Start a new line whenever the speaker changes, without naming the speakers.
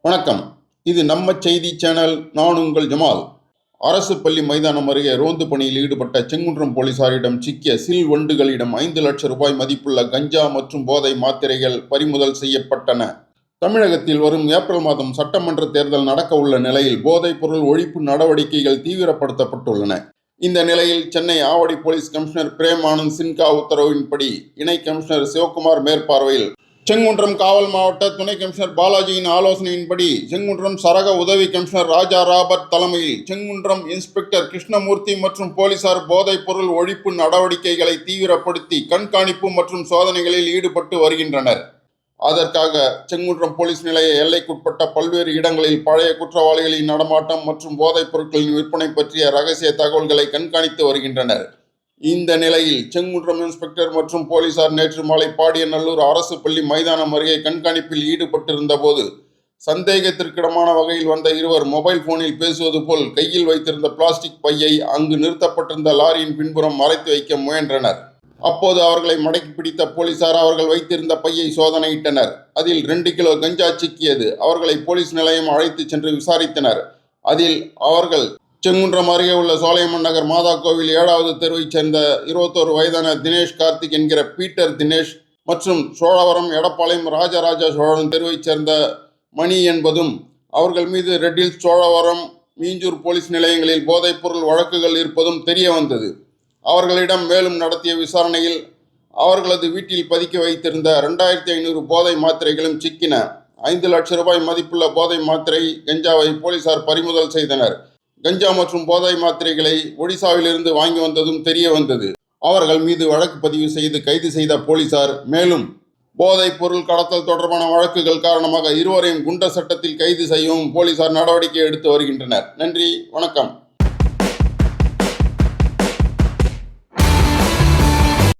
வணக்கம். இது நம்ம செய்தி சேனல். நான் உங்கள் ஜமால். அரசு பள்ளி மைதானம் அருகே ரோந்து பணியில் ஈடுபட்ட செங்குன்றம் போலீசாரிடம் சிக்கிய சில் வண்டுகளிடம் 5 லட்சம் ரூபாய் மதிப்புள்ள கஞ்சா மற்றும் போதை மாத்திரைகள் பறிமுதல் செய்யப்பட்டன. தமிழகத்தில் வரும் ஏப்ரல் மாதம் சட்டமன்ற தேர்தல் நடக்க உள்ள நிலையில் போதைப் பொருள் ஒழிப்பு நடவடிக்கைகள் தீவிரப்படுத்தப்பட்டுள்ளன. இந்த நிலையில் சென்னை ஆவடி போலீஸ் கமிஷனர் பிரேம் ஆனந்த் சின்ஹா உத்தரவின்படி இணை கமிஷனர் சிவகுமார் மேற்பார்வையில் செங்குன்றம் காவல் மாவட்ட துணை கமிஷனர் பாலாஜியின் ஆலோசனையின்படி செங்குன்றம் சரக உதவி கமிஷனர் ராஜா ராபர்ட் தலைமையில் செங்குன்றம் இன்ஸ்பெக்டர் கிருஷ்ணமூர்த்தி மற்றும் போலீசார் போதைப் பொருள் ஒழிப்பு நடவடிக்கைகளை தீவிரப்படுத்தி கண்காணிப்பு மற்றும் சோதனைகளில் ஈடுபட்டு வருகின்றனர். அதற்காக செங்குன்றம் போலீஸ் நிலைய எல்லைக்குட்பட்ட பல்வேறு இடங்களில் பழைய குற்றவாளிகளின் நடமாட்டம் மற்றும் போதைப் பொருட்களின் விற்பனை பற்றிய ரகசிய தகவல்களை கண்காணித்து வருகின்றனர். இந்த நிலையில் செங்குன்றம் இன்ஸ்பெக்டர் மற்றும் போலீசார் நேற்று மாலை பாடியநல்லூர் அரசு பள்ளி மைதானம் அருகே கண்காணிப்பில் ஈடுபட்டிருந்த போது சந்தேகத்திற்கிடமான வகையில் வந்த இருவர் மொபைல் போனில் பேசுவது போல் கையில் வைத்திருந்த பிளாஸ்டிக் பையை அங்கு நிறுத்தப்பட்டிருந்த லாரியின் பின்புறம் மறைத்து வைக்க முயன்றனர். அப்போது அவர்களை மடக்கி பிடித்த போலீசார் அவர்கள் வைத்திருந்த பையை சோதனையிட்டனர். அதில் 2 கிலோ கஞ்சா சிக்கியது. அவர்களை போலீஸ் நிலையம் அழைத்து சென்று விசாரித்தனர். அதில் அவர்கள் செங்குன்றம் அருகே உள்ள சோலையம்மன் நகர் மாதா கோவில் 7வது தெருவைச் சேர்ந்த 21 வயதான தினேஷ் கார்த்திக் என்கிற பீட்டர் தினேஷ் மற்றும் சோழவரம் எடப்பாளையம் ராஜராஜ சோழன் தெருவைச் சேர்ந்த மணி என்பதும் அவர்கள் மீது ரெட்டில்ஸ், சோழவரம், மீஞ்சூர் போலீஸ் நிலையங்களில் போதைப் பொருள் வழக்குகள் இருப்பதும் தெரிய வந்தது. அவர்களிடம் மேலும் நடத்திய விசாரணையில் அவர்களது வீட்டில் பதுக்கி வைத்திருந்த 2500 போதை மாத்திரைகளும் சிக்கின. 5 லட்சம் ரூபாய் மதிப்புள்ள போதை மாத்திரை கஞ்சாவை போலீசார் பறிமுதல் செய்தனர். கஞ்சா மற்றும் போதை மாத்திரைகளை ஒடிசாவிலிருந்து வாங்கி வந்ததும் தெரிய வந்தது. அவர்கள் மீது வழக்கு பதிவு செய்து கைது செய்த போலீசார் மேலும் போதைப் பொருள் கடத்தல் தொடர்பான வழக்குகள் காரணமாக இருவரையும் குண்டர் சட்டத்தில் கைது செய்யவும் போலீசார் நடவடிக்கை எடுத்து வருகின்றனர். நன்றி, வணக்கம்.